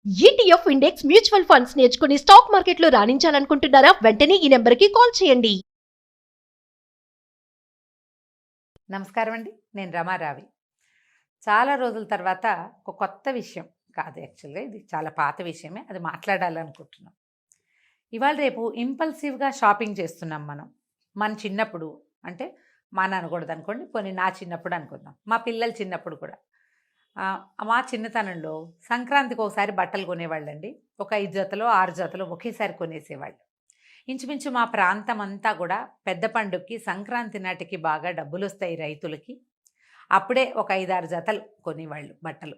ETF index mutual funds నేర్చుకుని stock మార్కెట్లో రాణించాలనుకుంటున్నారా? వెంటనే ఈ నెంబర్కి కాల్ చేయండి. నమస్కారం అండి, నేను రమారావి. చాలా రోజుల తర్వాత ఒక కొత్త విషయం కాదు, యాక్చువల్గా ఇది చాలా పాత విషయమే, అది మాట్లాడాలనుకుంటున్నాం. ఇవాళ రేపు ఇంపల్సివ్గా షాపింగ్ చేస్తున్నాం మనం. మన చిన్నప్పుడు అంటే మా అనకూడదు అనుకోండి, పోనీ నా చిన్నప్పుడు అనుకుందాం, మా పిల్లలు చిన్నప్పుడు కూడా. మా చిన్నతనంలో సంక్రాంతికి ఒకసారి బట్టలు కొనేవాళ్ళండి. ఒక 5 జతలో 6 జతలో ఒకేసారి కొనేసేవాళ్ళు. ఇంచుమించు మా ప్రాంతం అంతా కూడా పెద్ద పండుగకి సంక్రాంతి నాటికి బాగా డబ్బులు వస్తాయి రైతులకి. అప్పుడే ఒక 5-6 జతలు కొనేవాళ్ళు బట్టలు.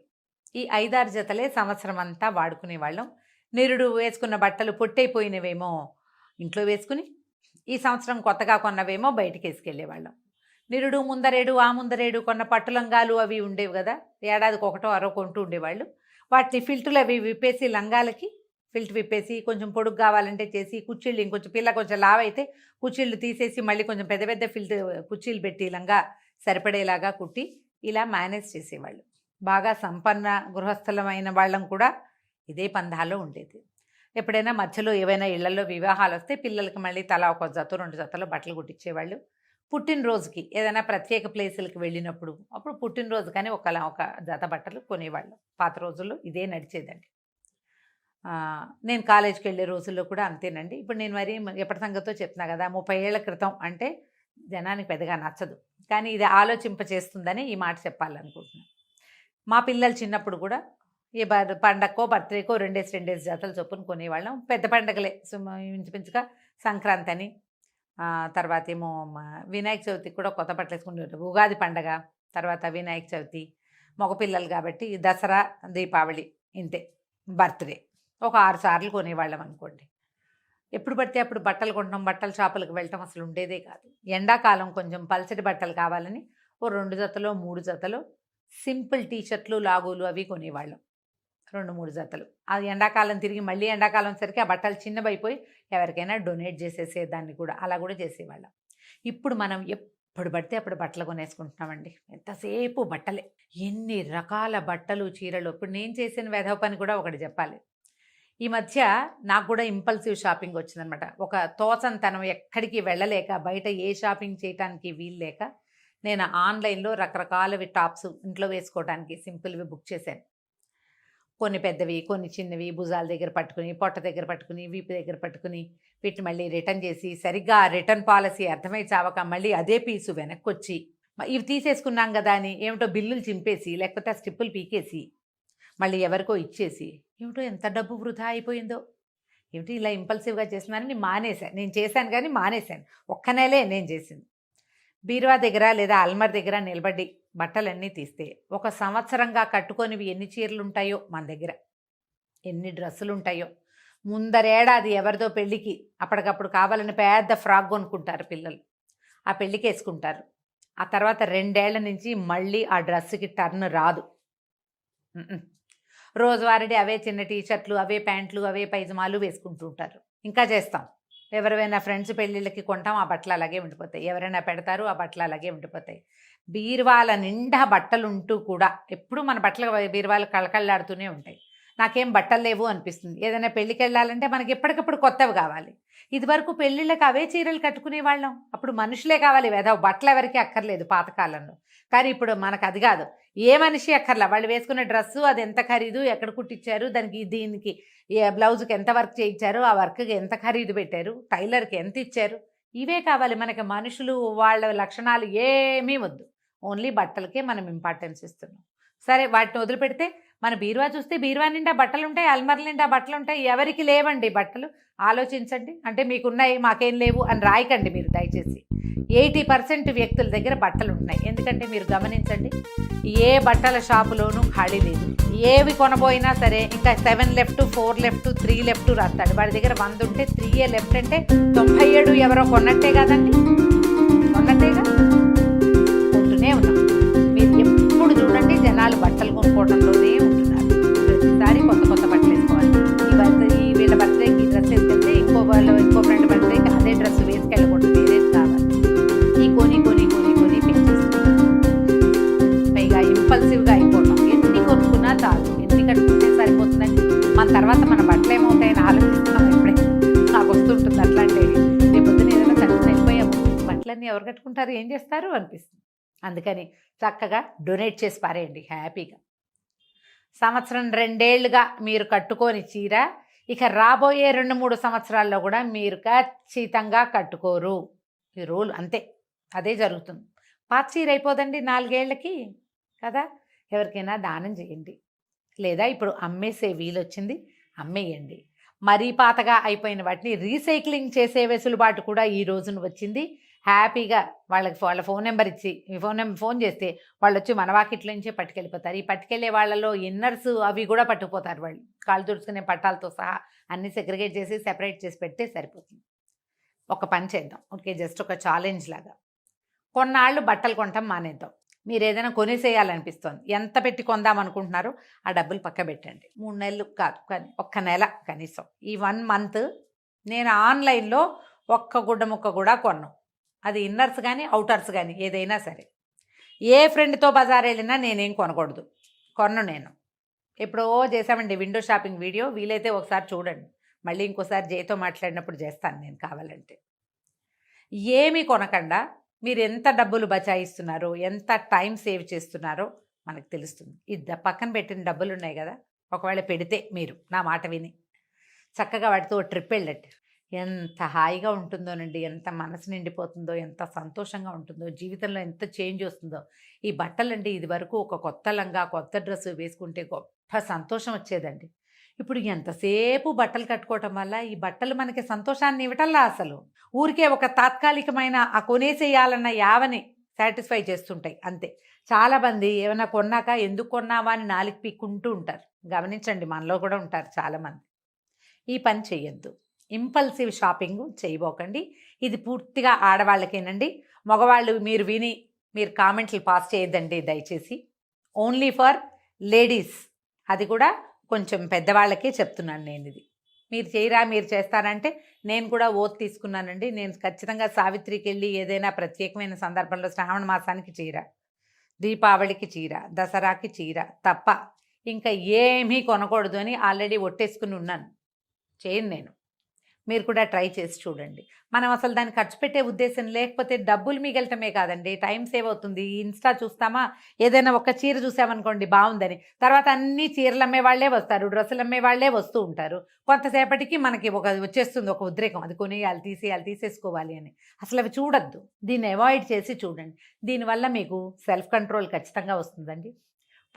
ఈ 5-6 జతలే సంవత్సరం అంతా వాడుకునేవాళ్ళం. నిరుడు వేసుకున్న బట్టలు పొట్టైపోయినవేమో ఇంట్లో వేసుకుని, ఈ సంవత్సరం కొత్తగా కొన్నవేమో బయటికి వేసుకెళ్ళేవాళ్ళం. నిరుడు ముందరేడు ఆ ముందరేడు కొన్న పట్టులంగాలు అవి ఉండేవి కదా, ఏడాదికి ఒకటో అరో కొంటూ ఉండేవాళ్ళు. వాటిని ఫిల్టులు అవి విప్పేసి, లంగాలకి ఫిల్ట్ విప్పేసి, కొంచెం పొడుగు కావాలంటే చేసి, కుచ్చిళ్ళు ఇంకొంచెం పిల్ల కొంచెం లావ్ అయితే కుచ్చిళ్ళు తీసేసి మళ్ళీ కొంచెం పెద్ద పెద్ద ఫిల్ట్ కుచ్చిళ్ళు పెట్టి లంగా సరిపడేలాగా కుట్టి ఇలా మేనేజ్ చేసేవాళ్ళు. బాగా సంపన్న గృహస్థలమైన వాళ్ళం కూడా ఇదే పందాలో ఉండేది. ఎప్పుడైనా మధ్యలో ఏవైనా ఇళ్లలో వివాహాలు వస్తే పిల్లలకి మళ్ళీ తలా ఒక జత 2 జతలు బట్టలు కుట్టించేవాళ్ళు. పుట్టినరోజుకి ఏదైనా ప్రత్యేక ప్లేసులకి వెళ్ళినప్పుడు అప్పుడు పుట్టినరోజు కానీ ఒక జత బట్టలు కొనేవాళ్ళు. పాత రోజుల్లో ఇదే నడిచేదండి. నేను కాలేజీకి వెళ్ళే రోజుల్లో కూడా అంతేనండి. ఇప్పుడు నేను మరి ఎప్పటి సంగతో చెప్తున్నా కదా, 30 ఏళ్ల క్రితం అంటే జనానికి పెద్దగా నచ్చదు, కానీ ఇది ఆలోచింపచేస్తుందని ఈ మాట చెప్పాలనుకుంటున్నాను. మా పిల్లలు చిన్నప్పుడు కూడా ఏ పండగకో బర్త్డేకో 2 జతలు చొప్పున కొనేవాళ్ళం. పెద్ద పండగలే ఇంచుమించుగా సంక్రాంతి అని, తర్వాత ఏమో వినాయక చవితికి కూడా కొత్త బట్టలు వేసుకుంటారు. ఉగాది పండగ, తర్వాత వినాయక చవితి, మగపిల్లలు కాబట్టి దసరా, దీపావళి, ఇంతే. బర్త్డే ఒక 6 సార్లు కొనేవాళ్ళం అనుకోండి. ఎప్పుడు పడితే అప్పుడు బట్టలు కొంటాం, బట్టల షాపులకు వెళ్ళటం అసలు ఉండేదే కాదు. ఎండాకాలం కొంచెం పల్చటి బట్టలు కావాలని ఓ 2 జతలో 3 జతలో సింపుల్ టీషర్ట్లు లాగులు అవి కొనేవాళ్ళం. 2-3 జతలు. అది ఎండాకాలం తిరిగి మళ్ళీ ఎండాకాలం సరికి ఆ బట్టలు చిన్నవైపోయి ఎవరికైనా డొనేట్ చేసేసేదాన్ని కూడా, అలా కూడా చేసేవాళ్ళం. ఇప్పుడు మనం ఎప్పుడు పడితే అప్పుడు బట్టలు కొనేసుకుంటున్నామండి. ఎంతసేపు బట్టలే, ఎన్ని రకాల బట్టలు, చీరలు. ఇప్పుడు నేను చేసిన వెధవ పని కూడా ఒకటి చెప్పాలి. ఈ మధ్య నాకు కూడా ఇంపల్సివ్ షాపింగ్ వచ్చిందనమాట. ఒక తోచంతనం, ఎక్కడికి వెళ్ళలేక, బయట ఏ షాపింగ్ చేయడానికి వీలు లేక నేను ఆన్లైన్లో రకరకాలవి టాప్స్ ఇంట్లో వేసుకోవడానికి సింపుల్వి బుక్ చేశాను. కొన్ని పెద్దవి, కొన్ని చిన్నవి, భుజాల దగ్గర పట్టుకుని, పొట్ట దగ్గర పట్టుకుని, వీపు దగ్గర పట్టుకుని, వీటిని మళ్ళీ రిటర్న్ చేసి, సరిగ్గా రిటర్న్ పాలసీ అర్థమై చావక మళ్ళీ అదే పీసు వెనక్కి వచ్చి, ఇవి తీసేసుకున్నాం కదా అని ఏమిటో బిల్లులు చింపేసి, లేకపోతే ఆ స్టిప్పులు పీకేసి మళ్ళీ ఎవరికో ఇచ్చేసి, ఏమిటో ఎంత డబ్బు వృధా అయిపోయిందో. ఏమిటి ఇలా ఇంపల్సివ్గా చేస్తున్నానని మానేశాను. నేను చేశాను కానీ మానేశాను. ఒక్క నెలే నేను చేసింది. బీరువా దగ్గర లేదా అల్మర్ దగ్గర నిలబడి బట్టలన్నీ తీస్తే ఒక సంవత్సరంగా కట్టుకొనివి ఎన్ని చీరలు ఉంటాయో మన దగ్గర, ఎన్ని డ్రెస్సులు ఉంటాయో. ముందరేడాది ఎవరిదో పెళ్ళికి అప్పటికప్పుడు కావాలని పెద్ద ఫ్రాక్ కొనుక్కుంటారు పిల్లలు, ఆ పెళ్ళికి వేసుకుంటారు. ఆ తర్వాత 2 ఏళ్ల నుంచి మళ్ళీ ఆ డ్రెస్సుకి టర్న్ రాదు. రోజువారీ అవే చిన్న టీషర్ట్లు, అవే ప్యాంట్లు, అవే పైజమాలు వేసుకుంటూ ఉంటారు. ఇంకా చేస్తాం. ఎవరైనా ఫ్రెండ్స్ పెళ్ళిళ్ళకి కొంటాం, ఆ బట్టలు అలాగే ఉండిపోతాయి. ఎవరైనా పెడతారు, ఆ బట్టలు అలాగే ఉండిపోతాయి. బీరువాల నిండా బట్టలు ఉంటూ కూడా ఎప్పుడు మన బట్టలు బీరువాలు కళకళలాడుతూనే ఉంటాయి. నాకేం బట్టలు లేవు అనిపిస్తుంది. ఏదైనా పెళ్ళికి వెళ్ళాలంటే మనకి ఎప్పటికప్పుడు కొత్తవి కావాలి. ఇదివరకు పెళ్ళిళ్ళకి అవే చీరలు కట్టుకునే వాళ్ళం. అప్పుడు మనుషులే కావాలి, వేద బట్టలు ఎవరికి అక్కర్లేదు పాతకాలంలో. కానీ ఇప్పుడు మనకు అది కాదు, ఏ మనిషి అక్కర్లా. వాళ్ళు వేసుకున్న డ్రెస్సు అది ఎంత ఖరీదు, ఎక్కడ కుట్టించారు, దానికి దీనికి బ్లౌజ్కి ఎంత వర్క్ చేయించారు, ఆ వర్క్కి ఎంత ఖరీదు పెట్టారు, టైలర్కి ఎంత ఇచ్చారు, ఇవే కావాలి మనకి. మనుషులు వాళ్ళ లక్షణాలు ఏమీ వద్దు, ఓన్లీ బట్టలకే మనం ఇంపార్టెన్స్ ఇస్తున్నాం. సరే, వాటిని వదిలిపెడితే మన బీరువా చూస్తే బీరువా నిండా బట్టలు ఉంటాయి, అల్మర్ల నిండా బట్టలు ఉంటాయి. ఎవరికి లేవండి బట్టలు? ఆలోచించండి. అంటే మీకున్నాయి మాకేం లేవు అని రాయకండి మీరు దయచేసి. 80% వ్యక్తుల దగ్గర బట్టలు ఉంటున్నాయి. ఎందుకంటే మీరు గమనించండి, ఏ బట్టల షాపులోనూ ఖాళీ లేదు. ఏవి కొనబోయినా సరే ఇంకా 7 లెఫ్ట్, 4 లెఫ్ట్, 3 లెఫ్ట్ రాస్తాడు. వాడి దగ్గర 100 ఉంటే 3 లెఫ్ట్ అంటే 97 ఎవరో కొన్నట్టే కాదండి, కొన్నట్టేగా. కొంటూనే ఉన్నాం. మీరు ఎప్పుడు చూడండి జనాలు బట్టలు కొనుక్కోవడంలోనే ఉంటున్నారు. ప్రతిసారి కొత్త కొత్త బట్టలు వేసుకోవాలి. ఈ వీళ్ళ బర్త్డేకి డ్రెస్ వేసుకెళ్తే ఇంకో ఫ్రెండ్ బర్త్డేకి అదే డ్రెస్ వేసుకెళ్ళకూడదు, వేరేది కావాలి. ఈ కొని పెంచేస్తుంది. పైగా ఇంపల్సివ్గా అయిపోవటం. ఎన్ని కొనుక్కున్నా చాలు, ఎన్ని కట్టుకుంటే సరిపోతుందండి. మన దాని తర్వాత మన బట్టలు ఏమవుతాయని ఆలోచిస్తున్నాం ఎప్పుడైనా. నాకు వస్తుంటుంది అట్లాంటి రేపు పొద్దున ఏదైనా కట్టుకుని వెళ్ళిపోయాము, బట్టలన్నీ ఎవరు కట్టుకుంటారు, ఏం చేస్తారు అనిపిస్తుంది. అందుకని చక్కగా డొనేట్ చేసి పారేయండి హ్యాపీగా. సంవత్సరం 2 ఏళ్లుగా మీరు కట్టుకోని చీర ఇక రాబోయే 2-3 సంవత్సరాల్లో కూడా మీరు ఖచ్చితంగా కట్టుకోరు. ఈ రూల్ అంతే, అదే జరుగుతుంది. పాత చీర అయిపోదండి 4 ఏళ్లకి కదా. ఎవరికైనా దానం చేయండి, లేదా ఇప్పుడు అమ్మేసే వీలొచ్చింది, అమ్మేయండి. మరీ పాతగా అయిపోయిన వాటిని రీసైక్లింగ్ చేసే వెసులుబాటు కూడా ఈ రోజున వచ్చింది. హ్యాపీగా వాళ్ళ ఫోన్ నెంబర్ ఇచ్చి ఫోన్ చేస్తే వాళ్ళు వచ్చి మన వాకిట్ల నుంచే పట్టుకెళ్ళిపోతారు. ఈ పట్టుకెళ్ళే వాళ్ళలో ఇన్నర్స్ అవి కూడా పట్టుకుపోతారు వాళ్ళు, కాళ్ళు తుడుచుకునే పట్టాలతో సహా అన్నీ సెగ్రిగేట్ చేసి సెపరేట్ చేసి పెడితే సరిపోతుంది. ఒక పని చేద్దాం, ఓకే, జస్ట్ ఒక ఛాలెంజ్ లాగా. కొన్నాళ్ళు బట్టలు కొనటం మానేద్దాం. మీరు ఏదైనా కొనేసేయాలనిపిస్తోంది, ఎంత పెట్టి కొందాం అనుకుంటున్నారో ఆ డబ్బులు పక్క పెట్టండి. 3 నెలలు కాదు కానీ 1 నెల కనీసం. ఈ 1 మంత్ నేను ఆన్లైన్లో ఒక్క గుడ్డ ముక్క కూడా కొన్నాను. అది ఇన్నర్స్ కానీ అవుటర్స్ కానీ ఏదైనా సరే. ఏ ఫ్రెండ్తో బజార్ వెళ్ళినా నేనేం కొనకూడదు, నేను ఎప్పుడో చేసామండి విండో షాపింగ్ వీడియో, వీలైతే ఒకసారి చూడండి. మళ్ళీ ఇంకోసారి జయతో మాట్లాడినప్పుడు చేస్తాను నేను కావాలంటే. ఏమీ కొనకుండా మీరు ఎంత డబ్బులు బచాయిస్తున్నారో, ఎంత టైం సేవ్ చేస్తున్నారో మనకు తెలుస్తుంది. ఇది పక్కన పెట్టిన డబ్బులు ఉన్నాయి కదా, ఒకవేళ పెడితే మీరు నా మాట విని చక్కగా వాటితో ట్రిప్ వెళ్ళండి. ఎంత హాయిగా ఉంటుందోనండి, ఎంత మనసు నిండిపోతుందో, ఎంత సంతోషంగా ఉంటుందో, జీవితంలో ఎంత చేంజ్ వస్తుందో. ఈ బట్టలండి ఇది వరకు ఒక కొత్త లంగా కొత్త డ్రెస్సు వేసుకుంటే గొప్ప సంతోషం వచ్చేదండి. ఇప్పుడు ఎంతసేపు బట్టలు కట్టుకోవటం వల్ల ఈ బట్టలు మనకి సంతోషాన్ని ఇవ్వటంలా, అసలు ఊరికే ఒక తాత్కాలికమైన ఆ కొనేసేయాలన్న యావని సాటిస్ఫై చేస్తుంటాయి అంతే. చాలామంది ఏమైనా కొన్నాక ఎందుకు కొన్నావా అని నాలుగు పీక్కుంటూ ఉంటారు. గమనించండి, మనలో కూడా ఉంటారు చాలామంది. ఈ పని చెయ్యొద్దు, ఇంపల్సివ్ షాపింగ్ చేయబోకండి. ఇది పూర్తిగా ఆడవాళ్ళకేనండి. మగవాళ్ళు మీరు విని మీరు కామెంట్లు పాస్ చేయొద్దండి దయచేసి. ఓన్లీ ఫర్ లేడీస్, అది కూడా కొంచెం పెద్దవాళ్ళకే చెప్తున్నాను నేను. ఇది మీరు చేయరా, మీరు చేస్తారంటే నేను కూడా ఓత్ తీసుకున్నానండి. నేను ఖచ్చితంగా సావిత్రికి వెళ్ళి ఏదైనా ప్రత్యేకమైన సందర్భంలో శ్రావణ మాసానికి చీర, దీపావళికి చీర, దసరాకి చీర తప్ప ఇంకా ఏమీ కొనకూడదు అని ఆల్రెడీ ఒట్టేసుకుని ఉన్నాను. చేయను నేను. మీరు కూడా ట్రై చేసి చూడండి. మనం అసలు దాన్ని ఖర్చు పెట్టే ఉద్దేశం లేకపోతే డబ్బులు మిగలటమే కాదండి, టైం సేవ్ అవుతుంది. ఇన్స్టా చూస్తామా, ఏదైనా ఒక చీర చూసామనుకోండి బాగుందని, తర్వాత అన్ని చీరలు అమ్మే వాళ్ళే వస్తారు, డ్రెస్సులు అమ్మే వాళ్ళే వస్తూ ఉంటారు. కొంతసేపటికి మనకి వచ్చేస్తుంది ఒక ఉద్రేకం, అది కొనేయాలి, తీసేసుకోవాలి అని. అసలు అవి చూడొద్దు, దీన్ని అవాయిడ్ చేసి చూడండి. దీనివల్ల మీకు సెల్ఫ్ కంట్రోల్ ఖచ్చితంగా వస్తుందండి.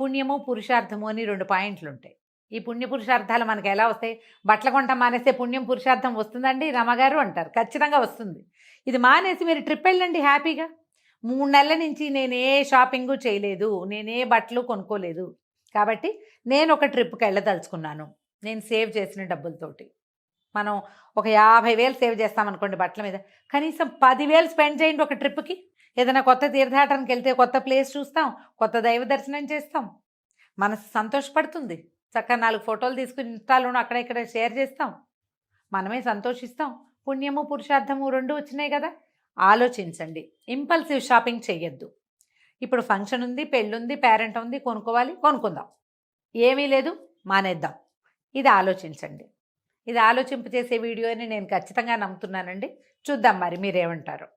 పుణ్యము పురుషార్థము అని 2 పాయింట్లు ఉంటాయి. ఈ పుణ్య పురుషార్థాలు మనకి ఎలా వస్తాయి? బట్టలు కొంటాం మానేస్తే పుణ్యం పురుషార్థం వస్తుందండి రమగారు అంటారు. ఖచ్చితంగా వస్తుంది. ఇది మానేసి మీరు ట్రిప్ వెళ్ళండి హ్యాపీగా. 3 నెలల నుంచి నేను ఏ షాపింగు చేయలేదు, నేనే బట్టలు కొనుక్కోలేదు, కాబట్టి నేను ఒక ట్రిప్కి వెళ్ళదలుచుకున్నాను. నేను సేవ్ చేసిన డబ్బులతోటి మనం ఒక 50,000 సేవ్ చేస్తామనుకోండి బట్టల మీద, కనీసం 10,000 స్పెండ్ చేయండి ఒక ట్రిప్కి. ఏదైనా కొత్త తీర్థయాత్రకి వెళ్తే కొత్త ప్లేస్ చూస్తాం, కొత్త దైవ దర్శనం చేస్తాం, మనసు సంతోషపడుతుంది. చక్కగా 4 ఫోటోలు తీసుకుని ఇన్స్టాలోనూ అక్కడ ఇక్కడ షేర్ చేస్తాం, మనమే సంతోషిస్తాం. పుణ్యము పురుషార్థము 2 వచ్చినాయి కదా. ఆలోచించండి, ఇంపల్సివ్ షాపింగ్ చెయ్యొద్దు. ఇప్పుడు ఫంక్షన్ ఉంది, పెళ్ళుంది, పేరెంట్ ఉంది, కొనుక్కుందాం, ఏమీ లేదు, మానేద్దాం. ఇది ఆలోచించండి. ఇది ఆలోచింపచేసే వీడియో అని నేను ఖచ్చితంగా నమ్ముతున్నానండి. చూద్దాం మరి మీరేమంటారు.